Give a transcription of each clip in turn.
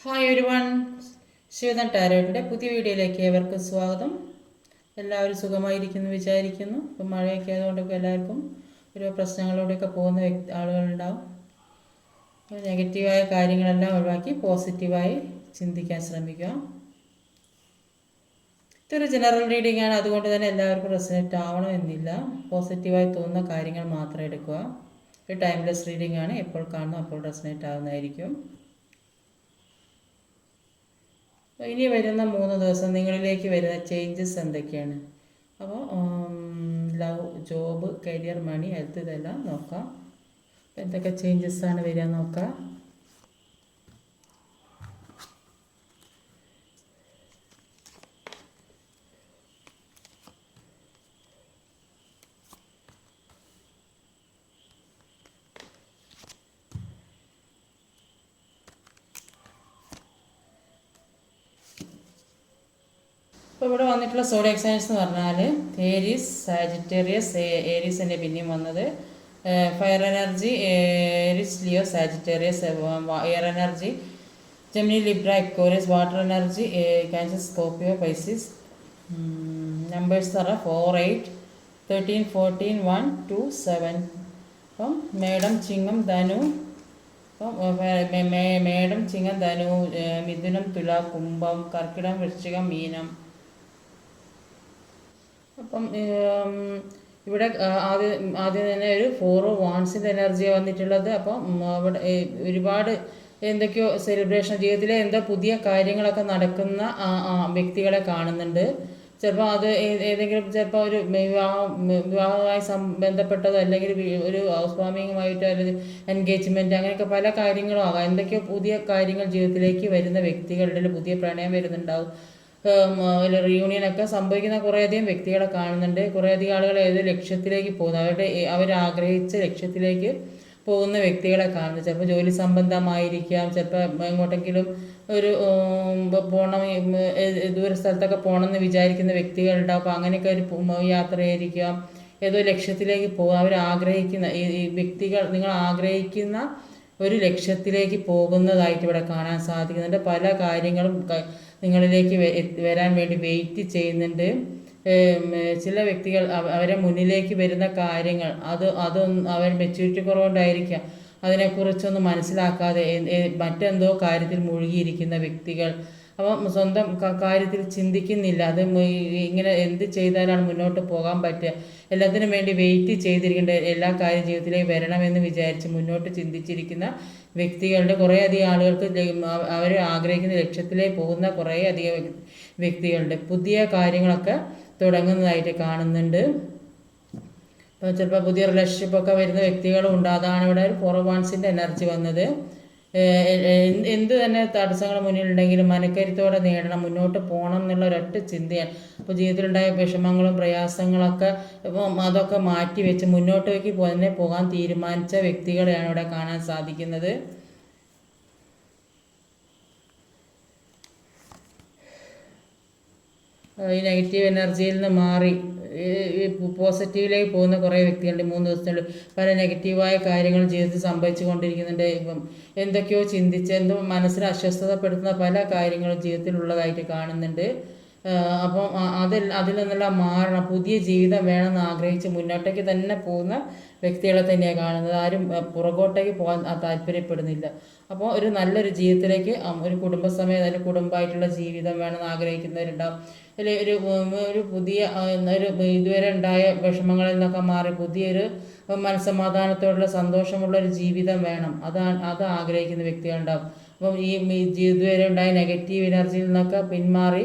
Hi everyone, Shivadan ടാരോട്ടിൻ്റെ പുതിയ വീഡിയോയിലേക്ക് ഏവർക്കും സ്വാഗതം. എല്ലാവരും സുഖമായിരിക്കുന്നു വിചാരിക്കുന്നു. ഇപ്പം മഴയൊക്കെ ആയതുകൊണ്ടൊക്കെ എല്ലാവർക്കും ഓരോ പ്രശ്നങ്ങളിലൂടെയൊക്കെ പോകുന്ന ആളുകളുണ്ടാവും. നെഗറ്റീവായ കാര്യങ്ങളെല്ലാം ഒഴിവാക്കി പോസിറ്റീവായി ചിന്തിക്കാൻ ശ്രമിക്കുക. ഇതൊരു ജനറൽ റീഡിംഗ് ആണ്, അതുകൊണ്ട് തന്നെ എല്ലാവർക്കും റെസനേറ്റ് ആവണമെന്നില്ല. പോസിറ്റീവായി തോന്നുന്ന കാര്യങ്ങൾ മാത്രം എടുക്കുക. ഒരു ടൈംലെസ് റീഡിംഗ് ആണ്, എപ്പോൾ കാണുന്നു അപ്പോൾ റെസനേറ്റ് ആവുന്നതായിരിക്കും. ഇനി വരുന്ന 3 ദിവസം നിങ്ങളിലേക്ക് വരുന്ന ചേഞ്ചസ് എന്തൊക്കെയാണ്? അപ്പോൾ ലവ്, ജോബ്, കരിയർ, മണി, ഹെൽത്ത് ഇതെല്ലാം നോക്കാം. എന്തൊക്കെ ചേഞ്ചസാണ് വരിക നോക്കാം. ഇപ്പോൾ ഇവിടെ വന്നിട്ടുള്ള സോഡിയാക് സൈൻസ് എന്ന് പറഞ്ഞാൽ ഏരീസ്, സാജിറ്റേറിയസ്. ഏരീസിൻ്റെ പിന്നെയും വന്നത് fire energy, Aries, Leo, Sagittarius. Air energy Gemini, Libra, Aquarius. Water energy cancer, Scorpio, പൈസിസ്. Numbers എന്ന് പറഞ്ഞാൽ 4, 8, 13, 14, 1, 2, 7. അപ്പം മേടം, ചിങ്ങം, ധനു. അപ്പം മേടം, ചിങ്ങം, ധനു, മിഥുനം, തുല, കുംഭം, കർക്കിടകം, വൃശ്ചികം, മീനം. അപ്പം ഇവിടെ ആദ്യം തന്നെ ഒരു 4 വാൺസിൻ്റെ എനർജിയാണ് വന്നിട്ടുള്ളത്. അപ്പം അവിടെ ഒരുപാട് എന്തൊക്കെയോ സെലിബ്രേഷൻ, ജീവിതത്തിലെ എന്തോ പുതിയ കാര്യങ്ങളൊക്കെ നടക്കുന്ന വ്യക്തികളെ കാണുന്നുണ്ട്. ചിലപ്പോൾ അത് ഏതെങ്കിലും ചിലപ്പോൾ ഒരു വിവാഹവുമായി ബന്ധപ്പെട്ടതോ അല്ലെങ്കിൽ ഒരു ഹൗസ് വാമിങ്ങുമായിട്ടോ അല്ലെങ്കിൽ എൻഗേജ്മെൻറ്റ്, അങ്ങനെയൊക്കെ പല കാര്യങ്ങളും ആകാം. എന്തൊക്കെയോ പുതിയ കാര്യങ്ങൾ ജീവിതത്തിലേക്ക് വരുന്ന വ്യക്തികളുടെ പുതിയ പ്രണയം വരുന്നുണ്ടാവും. റീയൂണിയനൊക്കെ സംഭവിക്കുന്ന കുറേയധികം വ്യക്തികളെ കാണുന്നുണ്ട്. കുറേയധികം ആളുകൾ ഏത് ലക്ഷ്യത്തിലേക്ക് പോകുന്നു, അവരാഗ്രഹിച്ച ലക്ഷ്യത്തിലേക്ക് പോകുന്ന വ്യക്തികളെ കാണുന്നു. ചിലപ്പോൾ ജോലി സംബന്ധമായിരിക്കാം, ചിലപ്പോൾ എങ്ങോട്ടെങ്കിലും ഒരു പോകണം, ദൂര സ്ഥലത്തൊക്കെ പോകണമെന്ന് വിചാരിക്കുന്ന വ്യക്തികളുണ്ടാവും. അപ്പോൾ അങ്ങനെയൊക്കെ ഒരു യാത്രയായിരിക്കാം. ഏതോ ലക്ഷ്യത്തിലേക്ക് പോകുക, അവരാഗ്രഹിക്കുന്ന ഈ വ്യക്തികൾ, നിങ്ങൾ ആഗ്രഹിക്കുന്ന ഒരു ലക്ഷ്യത്തിലേക്ക് പോകുന്നതായിട്ട് ഇവിടെ കാണാൻ സാധിക്കുന്നുണ്ട്. പല കാര്യങ്ങളും നിങ്ങളിലേക്ക് വരാൻ വേണ്ടി വെയിറ്റ് ചെയ്യുന്നുണ്ട്. ചില വ്യക്തികൾ അവരെ മുന്നിലേക്ക് വരുന്ന കാര്യങ്ങൾ അതൊന്നും അവർ മെച്യൂരിറ്റി കുറവുകൊണ്ടായിരിക്കാം അതിനെക്കുറിച്ചൊന്നും മനസ്സിലാക്കാതെ മറ്റെന്തോ കാര്യത്തിൽ മുഴുകിയിരിക്കുന്ന വ്യക്തികൾ. അപ്പം സ്വന്തം കാര്യത്തിൽ ചിന്തിക്കുന്നില്ല. അത് ഇങ്ങനെ എന്ത് ചെയ്താലാണ് മുന്നോട്ട് പോകാൻ പറ്റുക, എല്ലാത്തിനും വേണ്ടി വെയിറ്റ് ചെയ്തിരിക്കേണ്ട, എല്ലാ കാര്യം ജീവിതത്തിലേക്ക് വരണമെന്ന് വിചാരിച്ച് മുന്നോട്ട് ചിന്തിച്ചിരിക്കുന്ന വ്യക്തികളുടെ കുറേയധികം ആളുകൾക്ക് അവർ ആഗ്രഹിക്കുന്ന ലക്ഷ്യത്തിലേക്ക് പോകുന്ന കുറേയധികം വ്യക്തികളുടെ പുതിയ കാര്യങ്ങളൊക്കെ തുടങ്ങുന്നതായിട്ട് കാണുന്നുണ്ട്. അപ്പോൾ ചിലപ്പോൾ പുതിയ റിലേഷൻഷിപ്പൊക്കെ വരുന്ന വ്യക്തികളും ഉണ്ട്. അതാണ് ഇവിടെ ഒരു 4 വാൺസിൻ്റെ എനർജി വന്നത്. എന്ത് തന്നെ തടസ്സങ്ങൾ മുന്നിലുണ്ടെങ്കിലും മനക്കരുത്തോടെ നേടണം, മുന്നോട്ട് പോകണം എന്നുള്ള ഒരൊറ്റ ചിന്തയാണ്. അപ്പോൾ ജീവിതത്തിലുണ്ടായ വിഷമങ്ങളും പ്രയാസങ്ങളൊക്കെ അതൊക്കെ മാറ്റി വെച്ച് മുന്നോട്ടേക്ക് തന്നെ പോകാൻ തീരുമാനിച്ച വ്യക്തികളെയാണ് ഇവിടെ കാണാൻ സാധിക്കുന്നത്. ഈ നെഗറ്റീവ് എനർജിയിൽ നിന്ന് മാറി പോസിറ്റീവിലേക്ക് പോകുന്ന കുറേ വ്യക്തികളുടെ 3 ദിവസത്തിനുള്ളിൽ പല നെഗറ്റീവായ കാര്യങ്ങൾ ജീവിതത്തിൽ സംഭവിച്ചു കൊണ്ടിരിക്കുന്നുണ്ട്. ഇപ്പം എന്തൊക്കെയോ ചിന്തിച്ച് എന്തോ മനസ്സിനെ അസ്വസ്ഥതപ്പെടുത്തുന്ന പല കാര്യങ്ങളും ജീവിതത്തിൽ ഉള്ളതായിട്ട് കാണുന്നുണ്ട്. അപ്പം അതിൽ നിന്നെല്ലാം മാറണം, പുതിയ ജീവിതം വേണമെന്ന് ആഗ്രഹിച്ച് മുന്നോട്ടേക്ക് തന്നെ പോകുന്ന വ്യക്തികളെ തന്നെയാണ് കാണുന്നത്. ആരും പുറകോട്ടേക്ക് പോകാൻ താല്പര്യപ്പെടുന്നില്ല. അപ്പോൾ ഒരു നല്ലൊരു ജീവിതത്തിലേക്ക് ഒരു കുടുംബസമേതം അല്ലെങ്കിൽ കുടുംബമായിട്ടുള്ള ജീവിതം വേണമെന്ന് ആഗ്രഹിക്കുന്നവരുണ്ടാവും. അല്ലെങ്കിൽ ഒരു പുതിയ ഇതുവരെ ഉണ്ടായ വിഷമങ്ങളിൽ നിന്നൊക്കെ മാറി പുതിയൊരു മനസ്സമാധാനത്തോടുള്ള സന്തോഷമുള്ളൊരു ജീവിതം വേണം, അത് ആഗ്രഹിക്കുന്ന വ്യക്തികളുണ്ടാവും. അപ്പം ഈ ഇതുവരെ ഉണ്ടായ നെഗറ്റീവ് എനർജിയിൽ നിന്നൊക്കെ പിന്മാറി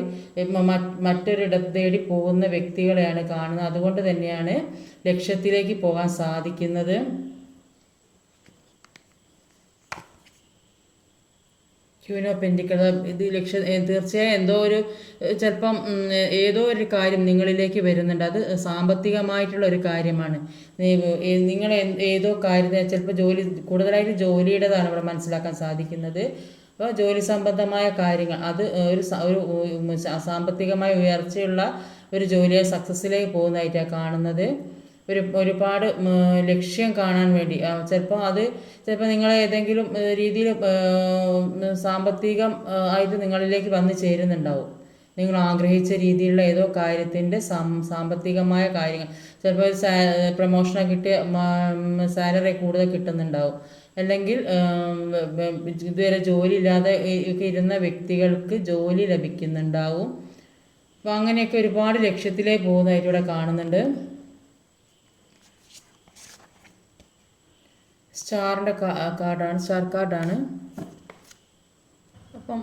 മറ്റൊരിടത്ത് തേടി പോകുന്ന വ്യക്തികളെയാണ് കാണുന്നത്. അതുകൊണ്ട് തന്നെയാണ് ലക്ഷ്യത്തിലേക്ക് പോകാൻ സാധിക്കുന്നത്. ക്യൂൻ ഓഫ് പെന്റിക്കിൾ, ഇത് തീർച്ചയായും എന്തോ ഒരു ചിലപ്പം ഏതോ ഒരു കാര്യം നിങ്ങളിലേക്ക് വരുന്നുണ്ട്. അത് സാമ്പത്തികമായിട്ടുള്ള ഒരു കാര്യമാണ്. നിങ്ങൾ ഏതോ കാര്യത്തെ ചിലപ്പോൾ കൂടുതലായിട്ട് ജോലിയുടേതാണ് ഇവിടെ മനസ്സിലാക്കാൻ സാധിക്കുന്നത്. അപ്പോൾ ജോലി സംബന്ധമായ കാര്യങ്ങൾ അത് ഒരു സാമ്പത്തികമായ ഉയർച്ചയുള്ള ഒരു ജോലിയെ സക്സസ്സിലേക്ക് പോകുന്നതായിട്ടാണ് കാണുന്നത്. ഒരുപാട് ലക്ഷ്യം കാണാൻ വേണ്ടി ചിലപ്പോൾ നിങ്ങൾ ഏതെങ്കിലും രീതിയിൽ സാമ്പത്തികം ആയിട്ട് നിങ്ങളിലേക്ക് വന്നു ചേരുന്നുണ്ടാവും. നിങ്ങൾ ആഗ്രഹിച്ച രീതിയിലുള്ള ഏതോ കാര്യത്തിൻ്റെ സാമ്പത്തികമായ കാര്യങ്ങൾ, ചിലപ്പോൾ പ്രമോഷനൊക്കെ കിട്ടിയ സാലറി കൂടുതൽ കിട്ടുന്നുണ്ടാവും. അല്ലെങ്കിൽ ഇതുവരെ ജോലി ഇല്ലാതെ ഒക്കെ ഇരുന്ന വ്യക്തികൾക്ക് ജോലി ലഭിക്കുന്നുണ്ടാവും. അപ്പോൾ അങ്ങനെയൊക്കെ ഒരുപാട് ലക്ഷ്യത്തിലേക്ക് പോകുന്നതായിട്ട് ഇവിടെ കാണുന്നുണ്ട്. സ്റ്റാറിൻ്റെ സ്റ്റാർ കാർഡാണ്. അപ്പം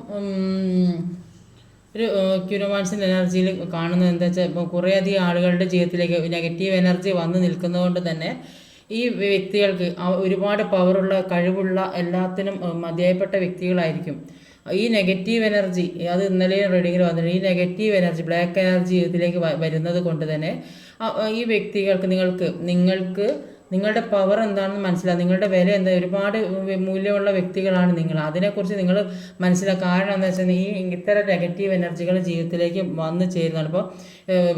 ഒരു ക്യൂനോമാൻസിൻ്റെ എനർജിയിൽ കാണുന്നത് എന്താ വെച്ചാൽ, ഇപ്പോൾ കുറേയധികം ആളുകളുടെ ജീവിതത്തിലേക്ക് നെഗറ്റീവ് എനർജി വന്ന് നിൽക്കുന്നതുകൊണ്ട് തന്നെ ഈ വ്യക്തികൾക്ക് ഒരുപാട് പവറുള്ള കഴിവുള്ള എല്ലാത്തിനും മതിയായപ്പെട്ട വ്യക്തികളായിരിക്കും. ഈ നെഗറ്റീവ് എനർജി, അത് ഇന്നലെ റീഡിങ്ങിൽ വന്നിട്ടുണ്ട്, ഈ നെഗറ്റീവ് എനർജി ബ്ലാക്ക് എനർജി ഇതിലേക്ക് വരുന്നത് കൊണ്ട് തന്നെ ഈ വ്യക്തികൾക്ക് നിങ്ങൾക്ക് നിങ്ങളുടെ പവർ എന്താണെന്ന് മനസ്സിലാക്കുക, നിങ്ങളുടെ വില എന്താ, ഒരുപാട് മൂല്യമുള്ള വ്യക്തികളാണ് നിങ്ങൾ. അതിനെക്കുറിച്ച് നിങ്ങൾ മനസ്സിലാക്കുക. കാരണം എന്താ വെച്ചാൽ ഇത്തരം നെഗറ്റീവ് എനർജികൾ ജീവിതത്തിലേക്ക് വന്നു ചേരുന്നതാണ്. അപ്പോൾ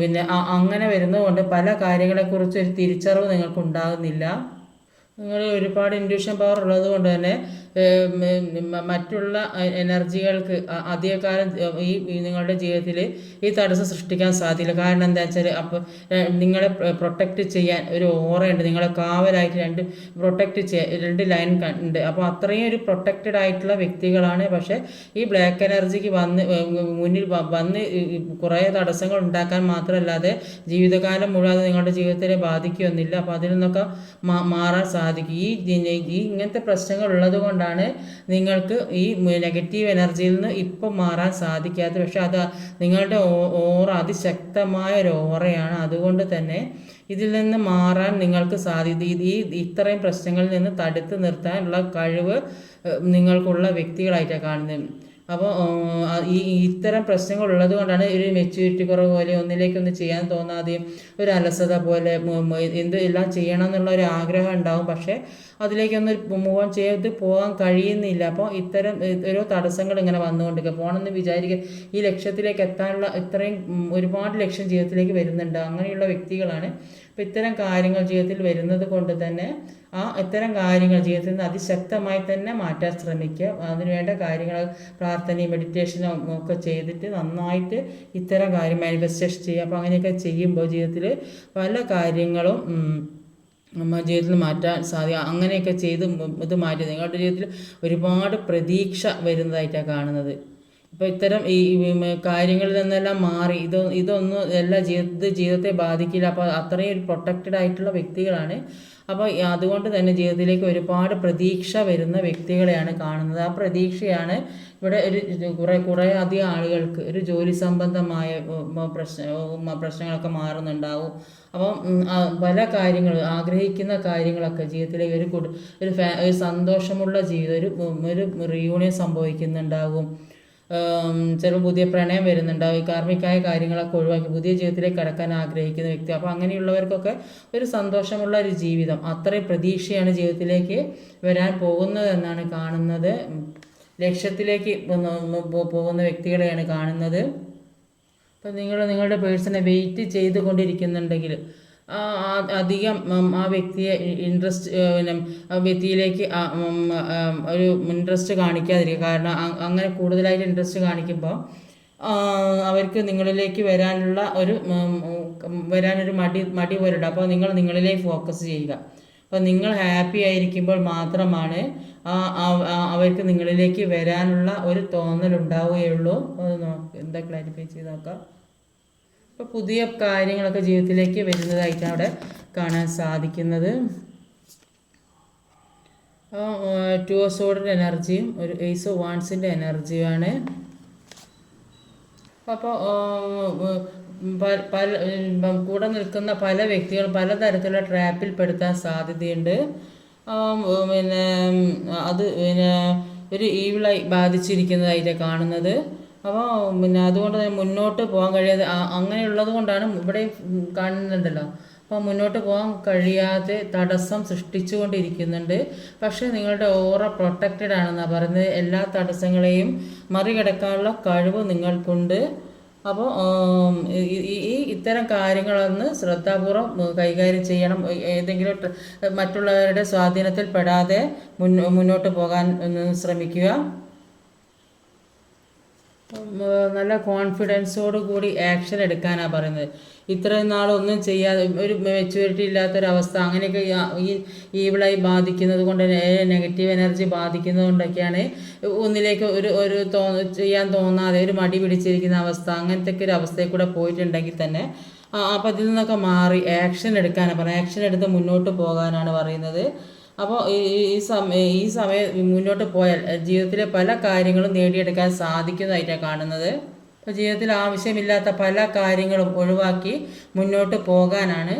പിന്നെ അങ്ങനെ വരുന്നതുകൊണ്ട് പല കാര്യങ്ങളെക്കുറിച്ച് ഒരു തിരിച്ചറിവ് നിങ്ങൾക്ക് ഉണ്ടാകുന്നില്ല. നിങ്ങൾ ഒരുപാട് ഇൻഡ്യൂഷൻ പവർ ഉള്ളത് കൊണ്ട് തന്നെ മറ്റുള്ള എനർജികൾക്ക് അധികകാലം നിങ്ങളുടെ ജീവിതത്തിൽ ഈ തടസ്സം സൃഷ്ടിക്കാൻ സാധ്യത. കാരണം എന്താ വെച്ചാൽ, അപ്പോൾ നിങ്ങളെ പ്രൊട്ടക്റ്റ് ചെയ്യാൻ ഒരു ഓറയുണ്ട്, നിങ്ങളെ കാവലായിട്ട് രണ്ട് ലൈൻ ഉണ്ട്. അപ്പോൾ അത്രയും ഒരു പ്രൊട്ടക്റ്റഡ് ആയിട്ടുള്ള വ്യക്തികളാണ്. പക്ഷേ ഈ ബ്ലാക്ക് എനർജിക്ക് മുന്നിൽ വന്ന് കുറേ തടസ്സങ്ങൾ ഉണ്ടാക്കാൻ മാത്രമല്ലാതെ ജീവിതകാലം മുഴുവൻ നിങ്ങളുടെ ജീവിതത്തിനെ ബാധിക്കുകയൊന്നുമില്ല. അപ്പോൾ അതിൽ നിന്നൊക്കെ മാറാൻ സാധിക്കും. ഈ ഇങ്ങനത്തെ പ്രശ്നങ്ങൾ ഉള്ളത് കൊണ്ടാണ് നിങ്ങൾക്ക് ഈ നെഗറ്റീവ് എനർജിയിൽ നിന്ന് ഇപ്പം മാറാൻ സാധിക്കാത്തത്. പക്ഷെ അത് നിങ്ങളുടെ ഓറ അതിശക്തമായ ഒരു ഓറയാണ്. അതുകൊണ്ട് തന്നെ ഇതിൽ നിന്ന് മാറാൻ നിങ്ങൾക്ക് ഇത്രയും പ്രശ്നങ്ങളിൽ നിന്ന് തടുത്ത് നിർത്താനുള്ള കഴിവ് നിങ്ങൾക്കുള്ള വ്യക്തികളായിട്ടാണ് കാണുന്നത്. അപ്പോൾ ഇത്തരം പ്രശ്നങ്ങൾ ഉള്ളത് കൊണ്ടാണ് ഒരു മെച്യൂരിറ്റി കുറവ് പോലെ, ഒന്നിലേക്കൊന്ന് ചെയ്യാൻ തോന്നാതെയും ഒരു അലസത പോലെ എല്ലാം ചെയ്യണം എന്നുള്ള ഒരു ആഗ്രഹം ഉണ്ടാവും. പക്ഷേ അതിലേക്കൊന്ന് മൂവ് ചെയ്ത് പോകാൻ കഴിയുന്നില്ല. അപ്പോൾ ഇത്തരം ഓരോ തടസ്സങ്ങൾ ഇങ്ങനെ വന്നുകൊണ്ടിരിക്കുക. പോകണമെന്ന് വിചാരിക്കുക, ഈ ലക്ഷ്യത്തിലേക്ക് എത്താനുള്ള ഇത്രയും ഒരുപാട് ലക്ഷ്യം ജീവിതത്തിലേക്ക് വരുന്നുണ്ട്. അങ്ങനെയുള്ള വ്യക്തികളാണ്. അപ്പോൾ ഇത്തരം കാര്യങ്ങൾ ജീവിതത്തിൽ വരുന്നത് കൊണ്ട് തന്നെ ഇത്തരം കാര്യങ്ങൾ ജീവിതത്തിൽ നിന്ന് അതിശക്തമായി തന്നെ മാറ്റാൻ ശ്രമിക്കുക. അതിനുവേണ്ട കാര്യങ്ങൾ പ്രാർത്ഥനയും മെഡിറ്റേഷനും ഒക്കെ ചെയ്തിട്ട് നന്നായിട്ട് ഇത്തരം കാര്യം മാനിഫെസ്റ്റേഷൻ ചെയ്യുക. അപ്പോൾ അങ്ങനെയൊക്കെ ചെയ്യുമ്പോൾ ജീവിതത്തിൽ പല കാര്യങ്ങളും ജീവിതത്തിൽ മാറ്റാൻ സാധിക്കും. അങ്ങനെയൊക്കെ ചെയ്ത് ഇത് മാറ്റി നിങ്ങളുടെ ജീവിതത്തിൽ ഒരുപാട് പ്രതീക്ഷ വരുന്നതായിട്ടാണ് കാണുന്നത്. അപ്പോൾ ഇത്തരം ഈ കാര്യങ്ങളിൽ നിന്നെല്ലാം മാറി ഇതൊന്നും എല്ലാ ജീവിതത്തെ ബാധിക്കില്ല. അപ്പോൾ അത്രയും ഒരു പ്രൊട്ടക്റ്റഡ് ആയിട്ടുള്ള വ്യക്തികളാണ്. അപ്പോൾ അതുകൊണ്ട് തന്നെ ജീവിതത്തിലേക്ക് ഒരുപാട് പ്രതീക്ഷ വരുന്ന വ്യക്തികളെയാണ് കാണുന്നത്. ആ പ്രതീക്ഷയാണ് ഇവിടെ കുറേ അധികം ആളുകൾക്ക് ഒരു ജോലി സംബന്ധമായ പ്രശ്നങ്ങളൊക്കെ മാറുന്നുണ്ടാവും. അപ്പം പല കാര്യങ്ങളും ആഗ്രഹിക്കുന്ന കാര്യങ്ങളൊക്കെ ജീവിതത്തിലേക്ക് ഒരു സന്തോഷമുള്ള ജീവിതം, ഒരു റീയൂണിയൻ സംഭവിക്കുന്നുണ്ടാകും. ചിലപ്പോൾ പുതിയ പ്രണയം വരുന്നുണ്ടാവും. കാർമ്മികമായ കാര്യങ്ങളൊക്കെ ഒഴിവാക്കി പുതിയ ജീവിതത്തിലേക്ക് കടക്കാൻ ആഗ്രഹിക്കുന്ന വ്യക്തി. അപ്പോൾ അങ്ങനെയുള്ളവർക്കൊക്കെ ഒരു സന്തോഷമുള്ള ഒരു ജീവിതം, അത്രയും പ്രതീക്ഷയാണ് ജീവിതത്തിലേക്ക് വരാൻ പോകുന്നതെന്നാണ് കാണുന്നത്. ലക്ഷ്യത്തിലേക്ക് പോകുന്ന വ്യക്തികളെയാണ് കാണുന്നത്. അപ്പം നിങ്ങളുടെ പേഴ്സണെ വെയിറ്റ് ചെയ്തുകൊണ്ടിരിക്കുന്നുണ്ടെങ്കിൽ അധികം ആ വ്യക്തിയെ വ്യക്തിയിലേക്ക് ഒരു ഇൻട്രസ്റ്റ് കാണിക്കാതിരിക്കുക. കാരണം അങ്ങനെ കൂടുതലായിട്ട് ഇൻട്രസ്റ്റ് കാണിക്കുമ്പോൾ അവർക്ക് നിങ്ങളിലേക്ക് വരാനൊരു മടി പോലുണ്ട്. അപ്പോൾ നിങ്ങളിലേക്ക് ഫോക്കസ് ചെയ്യുക. അപ്പോൾ നിങ്ങൾ ഹാപ്പി ആയിരിക്കുമ്പോൾ മാത്രമാണ് അവർക്ക് നിങ്ങളിലേക്ക് വരാനുള്ള ഒരു തോന്നലുണ്ടാവുകയുള്ളൂ. അത് എന്താ ക്ലാരിഫൈ ചെയ്ത് നോക്കാം. ഇപ്പോൾ പുതിയ കാര്യങ്ങളൊക്കെ ജീവിതത്തിലേക്ക് വരുന്നതായിട്ടാണ് അവിടെ കാണാൻ സാധിക്കുന്നത്. ടു ഓഫ് സോർഡിൻ്റെ എനർജിയും ഒരു ഏസ് ഓഫ് വാൻസിൻ്റെ എനർജിയുമാണ്. അപ്പോൾ കൂടെ നിൽക്കുന്ന പല വ്യക്തികളും പലതരത്തിലുള്ള ട്രാപ്പിൽ പെടുത്താൻ സാധ്യതയുണ്ട്. പിന്നെ അത് ഒരു ഈവിളായി ബാധിച്ചിരിക്കുന്നതായിട്ട് കാണുന്നത്. അപ്പോൾ അതുകൊണ്ട് തന്നെ മുന്നോട്ട് പോകാൻ കഴിയാതെ അങ്ങനെയുള്ളത് കൊണ്ടാണ് ഇവിടെ കാണുന്നുണ്ടല്ലോ. അപ്പോൾ മുന്നോട്ട് പോകാൻ കഴിയാതെ തടസ്സം സൃഷ്ടിച്ചുകൊണ്ടിരിക്കുന്നുണ്ട്. പക്ഷേ നിങ്ങളുടെ ഓറ പ്രൊട്ടക്റ്റഡ് ആണെന്നാണ് പറയുന്നത്. എല്ലാ തടസ്സങ്ങളെയും മറികടക്കാനുള്ള കഴിവ് നിങ്ങൾക്കുണ്ട്. അപ്പോൾ ഇത്തരം കാര്യങ്ങളൊന്ന് ശ്രദ്ധാപൂർവം കൈകാര്യം ചെയ്യണം. ഏതെങ്കിലും മറ്റുള്ളവരുടെ സ്വാധീനത്തിൽ പെടാതെ മുന്നോട്ട് പോകാൻ ഒന്ന് ശ്രമിക്കുക. നല്ല കോൺഫിഡൻസോട് കൂടി ആക്ഷൻ എടുക്കാനാണ് പറയുന്നത്. ഇത്രയും നാളൊന്നും ചെയ്യാതെ ഒരു മെച്യൂരിറ്റി ഇല്ലാത്തൊരവസ്ഥ അങ്ങനെയൊക്കെ ഈ ഈവിളായി ബാധിക്കുന്നത് കൊണ്ട് നെഗറ്റീവ് എനർജി ബാധിക്കുന്നത് കൊണ്ടൊക്കെയാണ് ഒന്നിലേക്ക് ഒരു ചെയ്യാൻ തോന്നാതെ ഒരു മടി പിടിച്ചിരിക്കുന്ന അവസ്ഥ, അങ്ങനത്തെ ഒക്കെ ഒരു അവസ്ഥയിൽ കൂടെ പോയിട്ടുണ്ടെങ്കിൽ തന്നെ അപ്പോൾ അതിൽ നിന്നൊക്കെ മാറി ആക്ഷൻ എടുക്കാനാണ് പറയുന്നത്. ആക്ഷൻ എടുത്ത് മുന്നോട്ട് പോകാനാണ് പറയുന്നത്. അപ്പോൾ ഈ സമയം മുന്നോട്ട് പോയാൽ ജീവിതത്തിലെ പല കാര്യങ്ങളും നേടിയെടുക്കാൻ സാധിക്കുന്നതായിട്ടാണ് കാണുന്നത്. അപ്പോൾ ജീവിതത്തിൽ ആവശ്യമില്ലാത്ത പല കാര്യങ്ങളും ഒഴിവാക്കി മുന്നോട്ട് പോകാനാണ്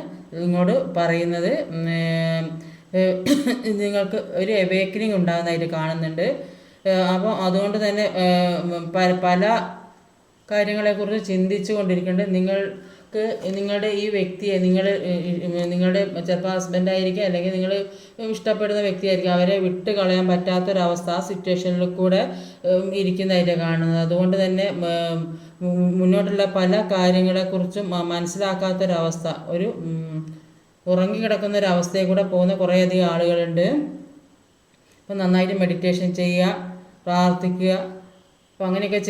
ഇങ്ങോട്ട് പറയുന്നത്. നിങ്ങൾക്ക് ഒരു അവേക്കനിങ് ഉണ്ടാകുന്നതായിട്ട് കാണുന്നുണ്ട്. അപ്പോൾ അതുകൊണ്ട് തന്നെ പല കാര്യങ്ങളെക്കുറിച്ച് ചിന്തിച്ചു കൊണ്ടിരിക്കുന്നുണ്ട്. നിങ്ങൾക്ക് നിങ്ങളുടെ ഈ വ്യക്തിയെ നിങ്ങളുടെ ചിലപ്പോൾ ഹസ്ബൻഡായിരിക്കും, അല്ലെങ്കിൽ നിങ്ങൾ ഇഷ്ടപ്പെടുന്ന വ്യക്തിയായിരിക്കും, അവരെ വിട്ട് കളയാൻ പറ്റാത്തൊരവസ്ഥ ആ സിറ്റുവേഷനിൽ കൂടെ ഇരിക്കുന്നതായിട്ടാണ് കാണുന്നത്. അതുകൊണ്ട് തന്നെ മുന്നോട്ടുള്ള പല കാര്യങ്ങളെക്കുറിച്ചും മനസ്സിലാക്കാത്തൊരവസ്ഥ, ഒരു ഉറങ്ങിക്കിടക്കുന്ന ഒരവസ്ഥയിൽ കൂടെ പോകുന്ന കുറേയധികം ആളുകളുണ്ട്. അപ്പോൾ നന്നായിട്ട് മെഡിറ്റേഷൻ ചെയ്യുക, പ്രാർത്ഥിക്കുക. അപ്പോൾ അങ്ങനെയൊക്കെ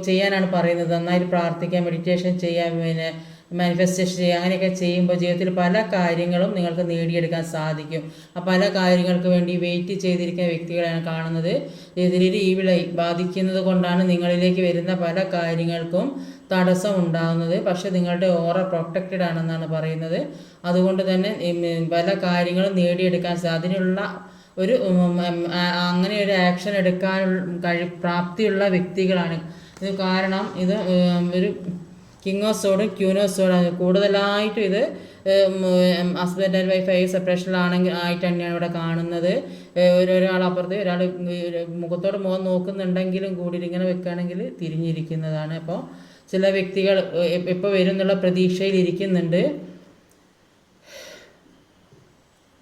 ചെയ്യാനാണ് പറയുന്നത്. നന്നായിട്ട് പ്രാർത്ഥിക്കുക, മെഡിറ്റേഷൻ ചെയ്യാൻ, പിന്നെ മാനിഫെസ്റ്റേഷൻ ചെയ്യുക. അങ്ങനെയൊക്കെ ചെയ്യുമ്പോൾ ജീവിതത്തിൽ പല കാര്യങ്ങളും നിങ്ങൾക്ക് നേടിയെടുക്കാൻ സാധിക്കും. ആ പല കാര്യങ്ങൾക്ക് വേണ്ടി വെയിറ്റ് ചെയ്തിരിക്കുന്ന വ്യക്തികളാണ് കാണുന്നത്. ഇതിലൊരു ഈവിളായി ബാധിക്കുന്നത് കൊണ്ടാണ് നിങ്ങളിലേക്ക് വരുന്ന പല കാര്യങ്ങൾക്കും തടസ്സം ഉണ്ടാകുന്നത്. പക്ഷെ നിങ്ങളുടെ ഓറ പ്രൊട്ടക്റ്റഡ് ആണെന്നാണ് പറയുന്നത്. അതുകൊണ്ട് തന്നെ പല കാര്യങ്ങളും നേടിയെടുക്കാൻ അതിനുള്ള ഒരു അങ്ങനെ ഒരു ആക്ഷൻ എടുക്കാൻ പ്രാപ്തിയുള്ള വ്യക്തികളാണ് ഇത്. കാരണം ഇത് ഒരു king of sword, queen of സോഡാണ്. കൂടുതലായിട്ടും ഇത് ഹസ്ബൻഡ് ആൻഡ് വൈഫ് സെപ്പറേഷനിലാണെങ്കിൽ ആയിട്ട് തന്നെയാണ് ഇവിടെ കാണുന്നത്. ഒരാൾ അപ്പുറത്ത് ഒരാൾ മുഖത്തോട് മുഖം നോക്കുന്നുണ്ടെങ്കിലും കൂടി ഇങ്ങനെ വെക്കുകയാണെങ്കിൽ തിരിഞ്ഞിരിക്കുന്നതാണ്. അപ്പോൾ ചില വ്യക്തികൾ ഇപ്പോൾ വരും എന്നുള്ള പ്രതീക്ഷയിൽ ഇരിക്കുന്നുണ്ട്.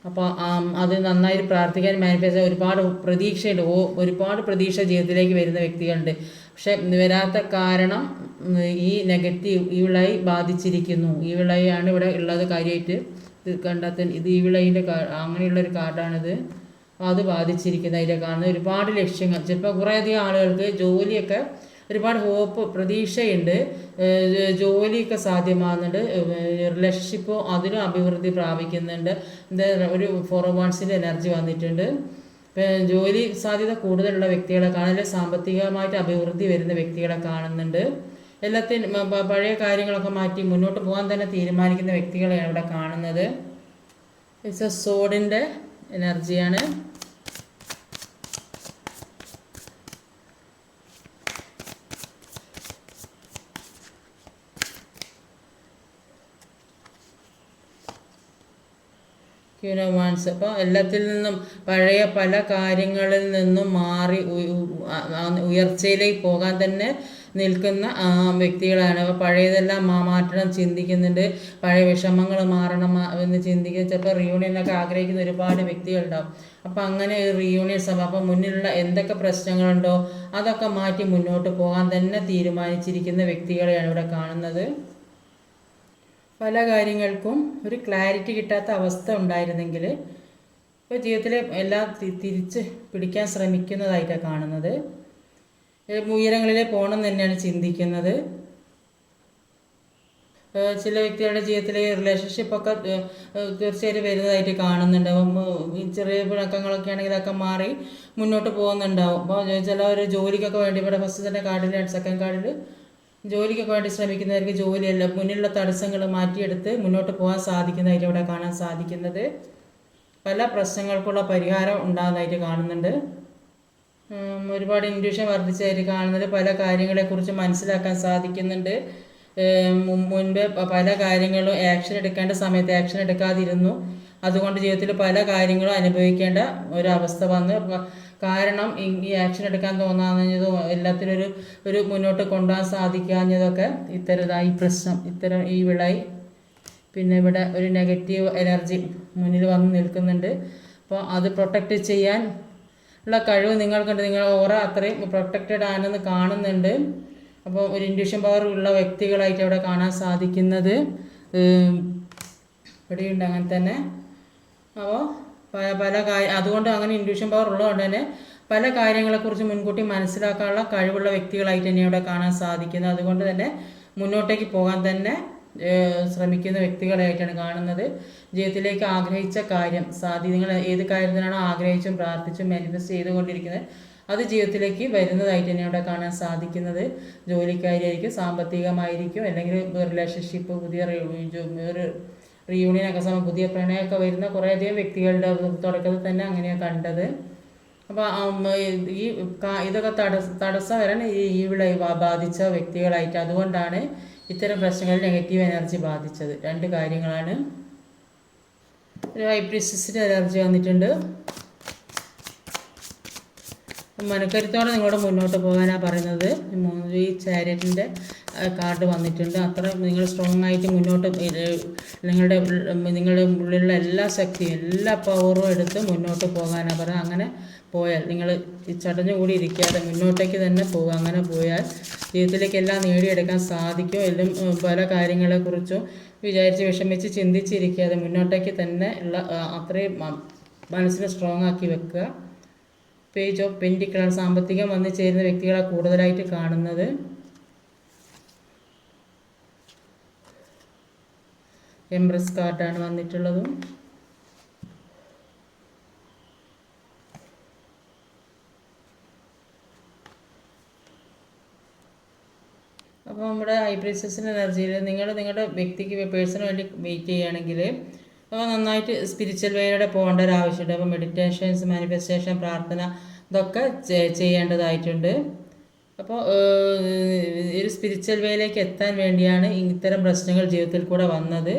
അപ്പോൾ അത് നന്നായി പ്രാർത്ഥിക്കാൻ, മാനിഫെസ്റ്റ് ഒരുപാട് പ്രതീക്ഷയുണ്ട്. ഒരുപാട് പ്രതീക്ഷ ജീവിതത്തിലേക്ക് വരുന്ന വ്യക്തികളുണ്ട്. പക്ഷെ വരാത്ത കാരണം ഈ നെഗറ്റീവ് ഈവിളായി ബാധിച്ചിരിക്കുന്നു. ഈവിളായാണ് ഇവിടെ ഉള്ളത് കാര്യമായിട്ട്. ഇത് കണ്ടെത്താൻ ഇത് ഈവിളൈൻ്റെ അങ്ങനെയുള്ളൊരു കാർഡാണിത്. അത് ബാധിച്ചിരിക്കുന്നതിൻ്റെ കാണുന്നത് ഒരുപാട് ലക്ഷ്യങ്ങൾ. ചിലപ്പോൾ കുറേയധികം ആളുകൾക്ക് ജോലിയൊക്കെ ഒരുപാട് ഹോപ്പ്, പ്രതീക്ഷയുണ്ട്, ജോലിയൊക്കെ സാധ്യമാകുന്നുണ്ട്, റിലേഷൻഷിപ്പോ അതിലും അഭിവൃദ്ധി പ്രാപിക്കുന്നുണ്ട്. ഒരു 401 എനർജി വന്നിട്ടുണ്ട്. ജോലി സാധ്യത കൂടുതലുള്ള വ്യക്തികളെ കാണാൻ, സാമ്പത്തികമായിട്ട് അഭിവൃദ്ധി വരുന്ന വ്യക്തികളെ കാണുന്നുണ്ട്. എല്ലാത്തിനും പഴയ കാര്യങ്ങളൊക്കെ മാറ്റി മുന്നോട്ട് പോകാൻ തന്നെ തീരുമാനിക്കുന്ന വ്യക്തികളെയാണ് ഇവിടെ കാണുന്നത്. ഇറ്റ്സ് എ സോഡിൻ്റെ എനർജിയാണ്. ക്യൂനോമാൻസ്. അപ്പോൾ എല്ലാത്തിൽ നിന്നും പഴയ പല കാര്യങ്ങളിൽ നിന്നും മാറി ഉയർച്ചയിലേക്ക് പോകാൻ തന്നെ നിൽക്കുന്ന വ്യക്തികളാണ്. അപ്പോൾ പഴയതെല്ലാം മാറ്റണം ചിന്തിക്കുന്നുണ്ട്. പഴയ വിഷമങ്ങൾ മാറണം എന്ന് ചിന്തിക്കുന്ന, ചിലപ്പോൾ റീയൂണിയനൊക്കെ ആഗ്രഹിക്കുന്ന ഒരുപാട് വ്യക്തികളുണ്ടാവും. അപ്പോൾ അങ്ങനെ ഒരു റീയൂണിയൻ സഭ, അപ്പോൾ മുന്നിലുള്ള എന്തൊക്കെ പ്രശ്നങ്ങളുണ്ടോ അതൊക്കെ മാറ്റി മുന്നോട്ട് പോകാൻ തന്നെ തീരുമാനിച്ചിരിക്കുന്ന വ്യക്തികളെയാണ് ഇവിടെ കാണുന്നത്. പല കാര്യങ്ങൾക്കും ഒരു ക്ലാരിറ്റി കിട്ടാത്ത അവസ്ഥ ഉണ്ടായിരുന്നെങ്കിൽ ഇപ്പോൾ ജീവിതത്തിൽ എല്ലാം തിരിച്ച് പിടിക്കാൻ ശ്രമിക്കുന്നതായിട്ടാണ് കാണുന്നത്. ഉയരങ്ങളിലെ പോകണം തന്നെയാണ് ചിന്തിക്കുന്നത്. ചില വ്യക്തികളുടെ ജീവിതത്തിലെ റിലേഷൻഷിപ്പൊക്കെ തീർച്ചയായിട്ടും വരുന്നതായിട്ട് കാണുന്നുണ്ട്. ചെറിയ പിണക്കങ്ങളൊക്കെ ആണെങ്കിൽ അതൊക്കെ മാറി മുന്നോട്ട് പോകുന്നുണ്ടാവും. അപ്പോൾ ചിലവർ ജോലിക്കൊക്കെ വേണ്ടി, ഇവിടെ ഫസ്റ്റ് തന്നെ കാർഡിലാണ്, സെക്കൻഡ് കാർഡിൽ ജോലിക്കൊക്കെ വേണ്ടി ശ്രമിക്കുന്നവർക്ക് ജോലിയല്ല, മുന്നിലുള്ള തടസ്സങ്ങൾ മാറ്റിയെടുത്ത് മുന്നോട്ട് പോകാൻ സാധിക്കുന്നതായിട്ട് ഇവിടെ കാണാൻ സാധിക്കുന്നത്. പല പ്രശ്നങ്ങൾക്കുള്ള പരിഹാരം ഉണ്ടാകുന്നതായിട്ട് കാണുന്നുണ്ട്. ഒരുപാട് ഇൻഡ്യൂഷൻ വർദ്ധിച്ചതായിട്ട് കാണുന്നത്. പല കാര്യങ്ങളെക്കുറിച്ച് മനസ്സിലാക്കാൻ സാധിക്കുന്നുണ്ട്. മുൻപ് പല കാര്യങ്ങളും ആക്ഷൻ എടുക്കേണ്ട സമയത്ത് ആക്ഷൻ എടുക്കാതിരുന്നു. അതുകൊണ്ട് ജീവിതത്തിൽ പല കാര്യങ്ങളും അനുഭവിക്കേണ്ട ഒരവസ്ഥ വന്ന്, കാരണം ഈ ആക്ഷൻ എടുക്കാൻ തോന്നാഞ്ഞതും എല്ലാത്തിനും ഒരു മുന്നോട്ട് കൊണ്ടുപോകാൻ സാധിക്കാഞ്ഞതൊക്കെ ഈ പ്രശ്നം, ഈ വിളായി. പിന്നെ ഇവിടെ ഒരു നെഗറ്റീവ് എനർജി മുന്നിൽ വന്ന് നിൽക്കുന്നുണ്ട്. അപ്പോൾ അത് പ്രൊട്ടക്റ്റ് ചെയ്യാൻ ഉള്ള കഴിവ് നിങ്ങൾക്കുണ്ട്. നിങ്ങൾ ഓറ അത്രയും പ്രൊട്ടക്റ്റഡ് ആണെന്ന് കാണുന്നുണ്ട്. അപ്പോൾ ഒരു ഇൻഡ്യൂഷൻ പവർ ഉള്ള വ്യക്തികളായിട്ട് അവിടെ കാണാൻ സാധിക്കുന്നത് ഇവിടെയുണ്ട് അങ്ങനെ തന്നെ. അപ്പോൾ പല അതുകൊണ്ട് അങ്ങനെ ഇൻഡ്യൂഷൻ പവർ ഉള്ളതുകൊണ്ട് തന്നെ പല കാര്യങ്ങളെക്കുറിച്ച് മുൻകൂട്ടി മനസ്സിലാക്കാനുള്ള കഴിവുള്ള വ്യക്തികളായിട്ട് തന്നെ ഇവിടെ കാണാൻ സാധിക്കുന്നത്. അതുകൊണ്ട് തന്നെ മുന്നോട്ടേക്ക് പോകാൻ തന്നെ ശ്രമിക്കുന്ന വ്യക്തികളായിട്ടാണ് കാണുന്നത്. ജീവിതത്തിലേക്ക് ആഗ്രഹിച്ച കാര്യം നിങ്ങൾ ഏത് കാര്യത്തിനാണോ ആഗ്രഹിച്ചും പ്രാർത്ഥിച്ചും മാനിഫെസ്റ്റ് ചെയ്തുകൊണ്ടിരിക്കുന്നത് അത് ജീവിതത്തിലേക്ക് വരുന്നതായിട്ട് തന്നെ ഇവിടെ കാണാൻ സാധിക്കുന്നത്. ജോലിക്കാരിയായിരിക്കും, സാമ്പത്തികമായിരിക്കും, അല്ലെങ്കിൽ റിലേഷൻഷിപ്പ്, പുതിയ ഒരു റീയൂണിയനൊക്കെ സമയം പുതിയ പ്രണയമൊക്കെ വരുന്ന കുറേയധികം വ്യക്തികളുടെ തുടക്കത്തിൽ തന്നെ അങ്ങനെയാണ് കണ്ടത്. അപ്പോൾ ഈ ഇതൊക്കെ തടസ്സം വരാൻ ഇവിടെ ബാധിച്ച വ്യക്തികളായിട്ട്, അതുകൊണ്ടാണ് ഇത്തരം പ്രശ്നങ്ങളിൽ നെഗറ്റീവ് എനർജി ബാധിച്ചത്. 2 കാര്യങ്ങളാണ്. ഒരു ഹൈ പ്രീസ്റ്റസിൻ്റെ എനർജി വന്നിട്ടുണ്ട്. മനക്കരുത്തോടെ നിങ്ങളോട് മുന്നോട്ട് പോകാനാണ് പറയുന്നത്. ഈ ചാരിറ്റിൻ്റെ കാർഡ് വന്നിട്ടുണ്ട്. അത്ര നിങ്ങൾ സ്ട്രോങ് ആയിട്ട് മുന്നോട്ട് നിങ്ങളുടെ ഉള്ളിലുള്ള എല്ലാ ശക്തിയും എല്ലാ പവറും എടുത്ത് മുന്നോട്ട് പോകാനാണ് പറയുന്നത്. അങ്ങനെ പോയാൽ നിങ്ങൾ ചടഞ്ഞുകൂടി ഇരിക്കാതെ മുന്നോട്ടേക്ക് തന്നെ പോകുക. അങ്ങനെ പോയാൽ ജീവിതത്തിലേക്ക് എല്ലാം നേടിയെടുക്കാൻ സാധിക്കും. എല്ലാം പല കാര്യങ്ങളെക്കുറിച്ചും വിചാരിച്ച് വിഷമിച്ച് ചിന്തിച്ചിരിക്കാതെ മുന്നോട്ടേക്ക് തന്നെ ഉള്ള അത്രയും മനസ്സിനെ സ്ട്രോങ് ആക്കി വെക്കുക. പേജ് ഓഫ് പെൻറ്റിക്കിളാണ്. സാമ്പത്തികം വന്നു ചേരുന്ന വ്യക്തികളെ കൂടുതലായിട്ട് കാണുന്നത്. എംപ്രസ് കാർഡാണ് വന്നിട്ടുള്ളതും. അപ്പോൾ നമ്മുടെ ഹൈ പ്രീസ്റ്റസിൻ്റെ എനർജിയിൽ നിങ്ങളുടെ വ്യക്തിക്ക് പേഴ്സണിന് വേണ്ടി വെയിറ്റ് ചെയ്യുകയാണെങ്കിൽ അപ്പോൾ നന്നായിട്ട് സ്പിരിച്വൽ വേയിലൂടെ പോകേണ്ട ഒരു ആവശ്യമുണ്ട്. അപ്പോൾ മെഡിറ്റേഷൻസ്, മാനിഫെസ്റ്റേഷൻ, പ്രാർത്ഥന ഇതൊക്കെ ചെയ്യേണ്ടതായിട്ടുണ്ട്. അപ്പോൾ ഒരു സ്പിരിച്വൽ വേയിലേക്ക് എത്താൻ വേണ്ടിയാണ് ഇത്തരം പ്രശ്നങ്ങൾ ജീവിതത്തിൽ കൂടെ വന്നത്.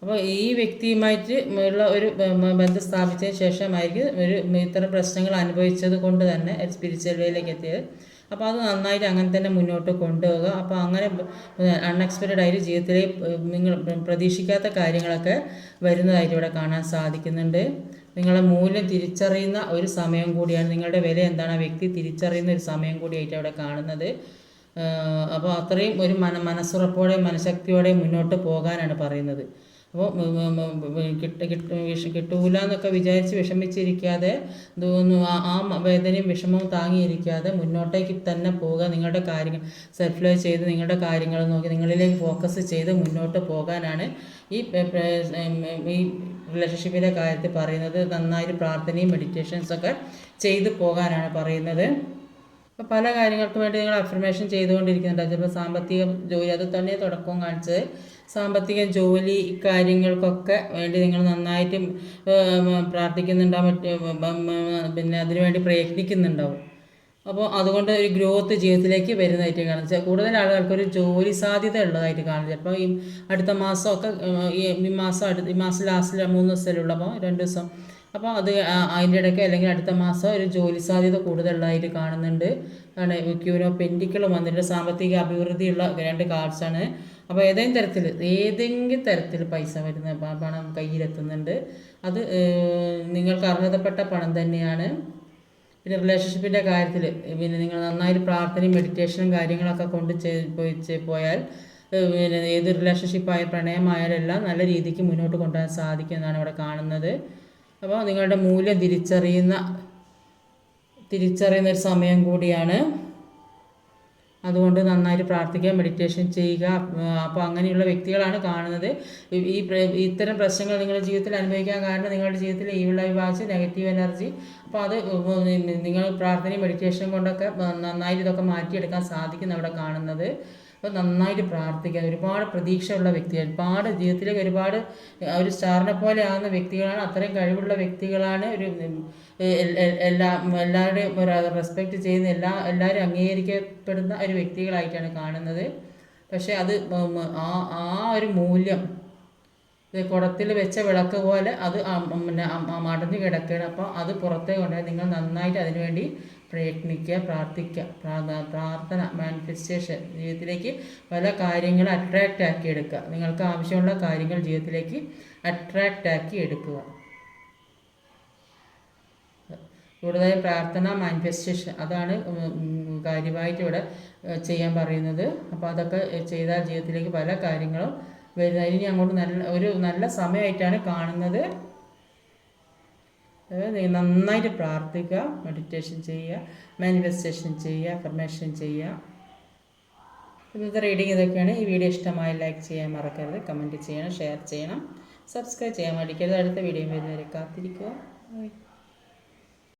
അപ്പോൾ ഈ വ്യക്തിയുമായിട്ട് ഉള്ള ഒരു ബന്ധം സ്ഥാപിച്ചതിന് ശേഷമായിരിക്കും ഇത്തരം പ്രശ്നങ്ങൾ അനുഭവിച്ചത് കൊണ്ട് തന്നെ സ്പിരിച്വൽ വേയിലേക്ക് എത്തിയത്. അപ്പോൾ അത് നന്നായിട്ട് അങ്ങനെ തന്നെ മുന്നോട്ട് കൊണ്ടുപോകുക. അപ്പോൾ അങ്ങനെ അൺഎക്സ്പെക്റ്റഡ് ആയിട്ട് ജീവിതത്തിലെ നിങ്ങൾ പ്രതീക്ഷിക്കാത്ത കാര്യങ്ങളൊക്കെ വരുന്നതായിട്ട് ഇവിടെ കാണാൻ സാധിക്കുന്നുണ്ട്. നിങ്ങളുടെ മൂല്യം തിരിച്ചറിയുന്ന ഒരു സമയം കൂടിയാണ്. നിങ്ങളുടെ വില എന്താണ് ആ വ്യക്തി തിരിച്ചറിയുന്ന ഒരു സമയം കൂടിയായിട്ട് അവിടെ കാണുന്നത്. അപ്പോൾ അത്രയും ഒരു മനസ്സുറപ്പോടെ മനഃശക്തിയോടെ മുന്നോട്ട് പോകാനാണ് പറയുന്നത്. അപ്പോൾ കിട്ടൂല എന്നൊക്കെ വിചാരിച്ച് വിഷമിച്ചിരിക്കാതെ ആ വേദനയും വിഷമവും താങ്ങിയിരിക്കാതെ മുന്നോട്ടേക്ക് തന്നെ പോവുക. നിങ്ങളുടെ കാര്യങ്ങൾ സെൽഫ് ലവ് ചെയ്ത് നിങ്ങളുടെ കാര്യങ്ങൾ നോക്കി നിങ്ങളിലേക്ക് ഫോക്കസ് ചെയ്ത് മുന്നോട്ട് പോകാനാണ് ഈ റിലേഷൻഷിപ്പിൻ്റെ കാര്യത്തിൽ പറയുന്നത്. നന്നായിട്ട് പ്രാർത്ഥനയും മെഡിറ്റേഷൻസൊക്കെ ചെയ്തു പോകാനാണ് പറയുന്നത്. അപ്പോൾ പല കാര്യങ്ങൾക്കും വേണ്ടി നിങ്ങൾ അഫർമേഷൻ ചെയ്തുകൊണ്ടിരിക്കുന്നുണ്ട്. ചിലപ്പോൾ സാമ്പത്തിക ജോലി, അത് തന്നെ തുടക്കവും കാണിച്ചത്. സാമ്പത്തിക ജോലി കാര്യങ്ങൾക്കൊക്കെ വേണ്ടി നിങ്ങൾ നന്നായിട്ട് പ്രാർത്ഥിക്കുന്നുണ്ടാവും, പിന്നെ അതിനുവേണ്ടി പ്രയത്നിക്കുന്നുണ്ടാവും. അപ്പോൾ അതുകൊണ്ട് ഒരു ഗ്രോത്ത് ജീവിതത്തിലേക്ക് വരുന്നതായിട്ട് കാണുന്നത്. കൂടുതൽ ആളുകൾക്കൊരു ജോലി സാധ്യത ഉള്ളതായിട്ട് കാണുന്നത്. ചിലപ്പോൾ ഈ അടുത്ത മാസമൊക്കെ ഈ മാസം ലാസ്റ്റിൽ 3 ദിവസത്തിലുള്ളപ്പോൾ 2 ദിവസം, അപ്പോൾ അത് അതിൻ്റെ ഇടയ്ക്ക് അല്ലെങ്കിൽ അടുത്ത മാസം ഒരു ജോലി സാധ്യത കൂടുതലുള്ളതായിട്ട് കാണുന്നുണ്ട്. ക്യൂനോ പെൻറ്റിക്കിളും വന്നിട്ട് സാമ്പത്തിക അഭിവൃദ്ധിയുള്ള 2 കാർഡ്സാണ്. അപ്പോൾ ഏതെങ്കിലും തരത്തിൽ പൈസ വരുന്ന പണം കയ്യിലെത്തുന്നുണ്ട്. അത് നിങ്ങൾക്ക് അർഹതപ്പെട്ട പണം തന്നെയാണ്. പിന്നെ റിലേഷൻഷിപ്പിൻ്റെ കാര്യത്തിൽ പിന്നെ നിങ്ങൾ നന്നായിട്ട് പ്രാർത്ഥനയും മെഡിറ്റേഷനും കാര്യങ്ങളൊക്കെ കൊണ്ട് പോയാൽ പിന്നെ ഏത് റിലേഷൻഷിപ്പായ പ്രണയമായാലും എല്ലാം നല്ല രീതിക്ക് മുന്നോട്ട് കൊണ്ടുപോകാൻ സാധിക്കുമെന്നാണ് ഇവിടെ കാണുന്നത്. അപ്പോൾ നിങ്ങളുടെ മൂല്യം തിരിച്ചറിയുന്ന ഒരു സമയം കൂടിയാണ്. അതുകൊണ്ട് നന്നായിട്ട് പ്രാർത്ഥിക്കുക, മെഡിറ്റേഷൻ ചെയ്യുക. അപ്പോൾ അങ്ങനെയുള്ള വ്യക്തികളാണ് കാണുന്നത്. ഇത്തരം പ്രശ്നങ്ങൾ നിങ്ങളുടെ ജീവിതത്തിൽ അനുഭവിക്കാൻ കാരണം നിങ്ങളുടെ ജീവിതത്തിൽ ഈവിൾ ആയി ബാധിച്ച് നെഗറ്റീവ് എനർജി. അപ്പോൾ അത് നിങ്ങൾ പ്രാർത്ഥനയും മെഡിറ്റേഷനും കൊണ്ടൊക്കെ നന്നായിട്ട് ഇതൊക്കെ മാറ്റിയെടുക്കാൻ സാധിക്കുന്ന അവിടെ കാണുന്നത്. അപ്പോൾ നന്നായിട്ട് പ്രാർത്ഥിക്കുക. ഒരുപാട് പ്രതീക്ഷയുള്ള വ്യക്തികൾ, ഒരുപാട് ജീവിതത്തിലേക്ക് ഒരുപാട് ഒരു സ്റ്റാറിനെ പോലെ ആകുന്ന വ്യക്തികളാണ്. അത്രയും കഴിവുള്ള വ്യക്തികളാണ്. ഒരു എല്ലാവരുടെയും ഒരു റെസ്പെക്റ്റ് ചെയ്യുന്ന എല്ലാവരും അംഗീകരിക്കപ്പെടുന്ന ഒരു വ്യക്തികളായിട്ടാണ് കാണുന്നത്. പക്ഷേ അത് ആ ഒരു മൂല്യം കുടത്തിൽ വെച്ച വിളക്ക് പോലെ അത് മടഞ്ഞു കിടക്കുകയാണ്. അപ്പോൾ അത് പുറത്തേക്ക് കൊണ്ടുപോയി നിങ്ങൾ നന്നായിട്ട് അതിനുവേണ്ടി പ്രയത്നിക്കുക, പ്രാർത്ഥിക്കുക. പ്രാർത്ഥന, മാനിഫെസ്റ്റേഷൻ ജീവിതത്തിലേക്ക് പല കാര്യങ്ങളും അട്രാക്റ്റ് ആക്കി എടുക്കുക. നിങ്ങൾക്ക് ആവശ്യമുള്ള കാര്യങ്ങൾ ജീവിതത്തിലേക്ക് അട്രാക്റ്റ് ആക്കി എടുക്കുക. കൂടുതലായും പ്രാർത്ഥന, മാനിഫെസ്റ്റേഷൻ, അതാണ് കാര്യമായിട്ട് ഇവിടെ ചെയ്യാൻ പറയുന്നത്. അപ്പോൾ അതൊക്കെ ചെയ്താൽ ജീവിതത്തിലേക്ക് പല കാര്യങ്ങളും വരുന്നത്. ഇനി അങ്ങോട്ട് നല്ല സമയമായിട്ടാണ് കാണുന്നത്. നന്നായിട്ട് പ്രാർത്ഥിക്കുക, മെഡിറ്റേഷൻ ചെയ്യുക, മാനിഫെസ്റ്റേഷൻ ചെയ്യുക, അഫർമേഷൻ ചെയ്യുക. ഇന്നത്തെ റീഡിങ് ഇതൊക്കെയാണ്. ഈ വീഡിയോ ഇഷ്ടമായി ലൈക്ക് ചെയ്യാൻ മറക്കരുത്, കമൻറ്റ് ചെയ്യണം, ഷെയർ ചെയ്യണം, സബ്സ്ക്രൈബ് ചെയ്യാൻ മടിക്കരുത്. അടുത്ത വീഡിയോ വരുന്നവരെ കാത്തിരിക്കുക.